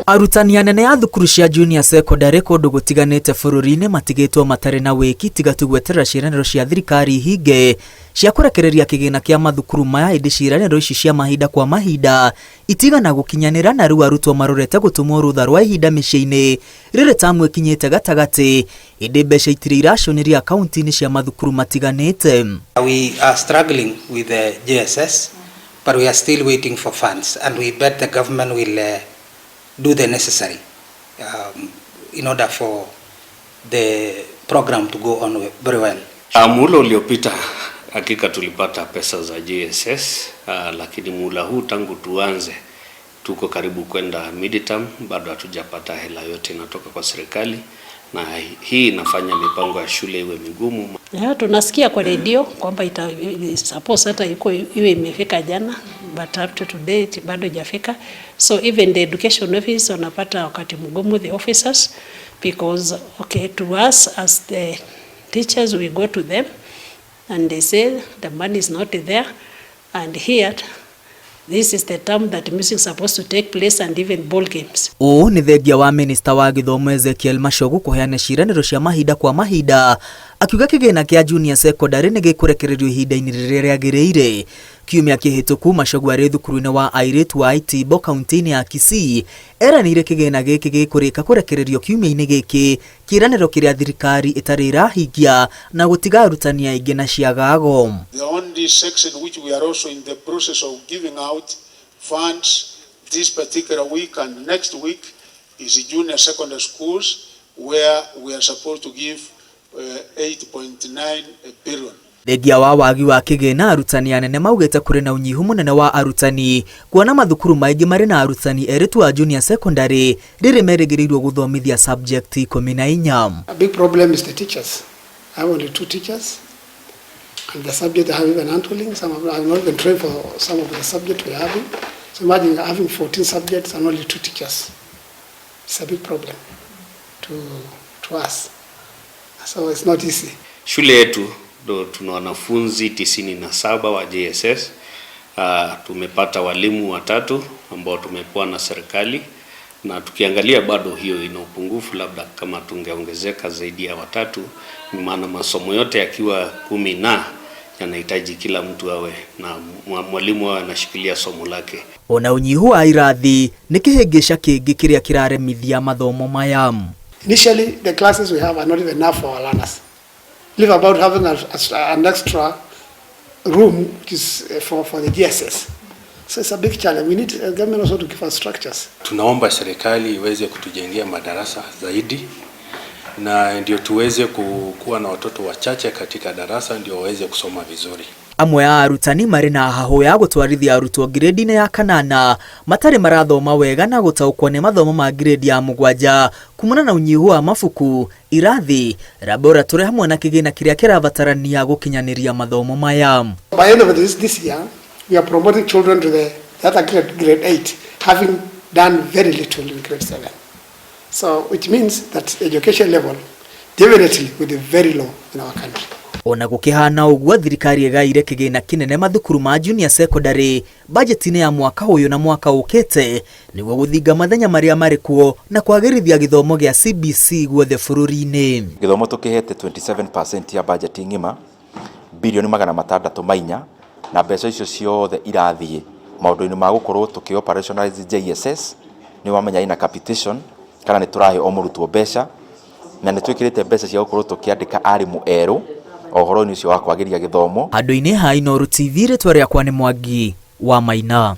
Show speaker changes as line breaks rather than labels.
Arutani anene ya thukuru cia junior cekondarĩ kũndũ gũtiganĩte bũrũri-inĩ matigĩtwo matarĩ na wĩki tiga tu gweterera ciĩranĩro cia thirikari hinge cia kũrekereria kĩgĩna kĩa mathukuru maya ĩndĩ ciĩranĩro ici cia mahinda kwa mahinda itigana gũkinyanĩra na rĩu arutwo marorete gũtũmwo rũtha rwa ihinda mĩciĩ-inĩ rĩrĩ tamu ĩkinyĩte gatagatĩ ĩndĩ mbeca itirĩ iraconeria akaunti-inĩ cia mathukuru matiganĩte.
We are struggling with the JSS, but we are still waiting for funds, and we bet the government will do the necessary in order for the program to go on very well.
Muhula uliopita hakika tulipata pesa za JSS, lakini muhula huu tangu tuanze tuko karibu kwenda midterm, bado hatujapata hela yote inatoka kwa serikali, na hii inafanya mipango ya shule iwe migumu.
Tunasikia kwa radio kwamba suppose hata iwe imefika jana, but up to today bado hajafika. So even the education office wanapata wakati mgumu, the officers, because okay, to us as the teachers, we go to them and they say the money is not there, and here this is the term that music is supposed to take place, and even ball games.
Ni thengia wa Minister wa Gĩthomo Ezekiel Machogu kũheana ciĩranĩro cia mahinda kwa mahinda akiuga kĩgĩna kĩa junior secondary nĩ gĩkũrekererio ihinda-inĩ rĩrĩa rĩagĩrĩire. Kiumia kĩhĩtũku Machogu arĩ thukuru-inĩ wa airĩtu wa Itibo kaunti-inĩ ya Kisii eranĩire kĩgĩna gĩkĩ gĩkũrĩka kũrekererio kiumia-inĩ gĩkĩ, kĩĩranĩro kĩrĩa thirikari ĩtarĩ ĩrahingia na gũtiga arutani aingĩ na ciagago.
The only section which we are also in the process of giving out funds this particular week and next week is junior secondary schools, where we are supposed to give 8.9 billion.
Thengia wa wagi wa kĩgĩna arutani anene maugĩte kũrĩ na ũnyihu mũnene wa arutani kuona mathukuru maingĩ marĩ na arutani erĩ tu a junior secondary rĩrĩ merĩgĩrĩirwo gũthomithia subject 14.
A big problem is the teachers. I have only 2 teachers, and the subject I have even handling. Some of them are not even trained for some of the subject we are having. So imagine having 14 subjects and only 2 teachers. It's a big problem to us. So it's not easy.
Shule yetu tuna wanafunzi 97 wa JSS. Tumepata walimu 3 ambao tumepewa na serikali, na tukiangalia bado hiyo ina upungufu, labda kama tungeongezeka zaidi ya 3, ni maana masomo yote yakiwa 10 na yanahitaji kila mtu awe na mwalimu awe anashikilia somo lake.
Ona unyihu wa irathi nĩ kĩhĩngĩca kĩngĩ kĩrĩa kĩraremithia mathomo maya.
Initially, the classes we have are not even enough for our learners. Live about having an extra room which is for the GSS. So it's a big challenge. We need government also to give us structures.
Tunaomba serikali iweze kutujengea madarasa zaidi, na ndio tuweze kuwa na watoto wachache katika darasa ndio waweze kusoma vizuri.
Amwe ya arutani marĩ na hahũ ya gũtwarithia arutwo grade-inĩ ya 8 matarĩ marathoma wega na gũtaũkwo nĩ mathomo ma grade ya 7 kumana na ũnyihu wa mabuku, irathi, laboratory hamwe na kĩgĩna kĩrĩa kĩrabatarania gũkinyanĩria mathomo maya.
By end of this year, we are promoting children to the other grade 8, having done very little in grade 7. So which means that education level definitely will be very low in our country.
Ona gũkĩhana ũguo thirikari ĩgaire kĩgĩna kĩnene mathukuru ma junior secondary budget-inĩ ya mwaka ũyũ na mwaka ũkĩte nĩguo gũthinga mathenya marĩa marĩ kuo na kwagĩrithia gĩthomo gĩa CBC guothe bũrũri-inĩ.
Gĩthomo tũkĩhete 27% ya budget ng'ima bilioni 604, na mbeca icio ciothe irathiĩ maũndũ-inĩ ma gũkorwo tũkĩ operationalize JSS, nĩ wamenya ina capitation kana nĩ tũrahe o mũrutwo mbeca, na nĩ twĩkĩrĩte mbeca cia gũkorwo tũkĩandĩka arimũ erũ ohoro-inĩ ũcio wa kwagĩria gĩthomo. Handũ-inĩ ha Inooro TV, rĩtwa rĩakwa nĩ Mwangi wa Maina.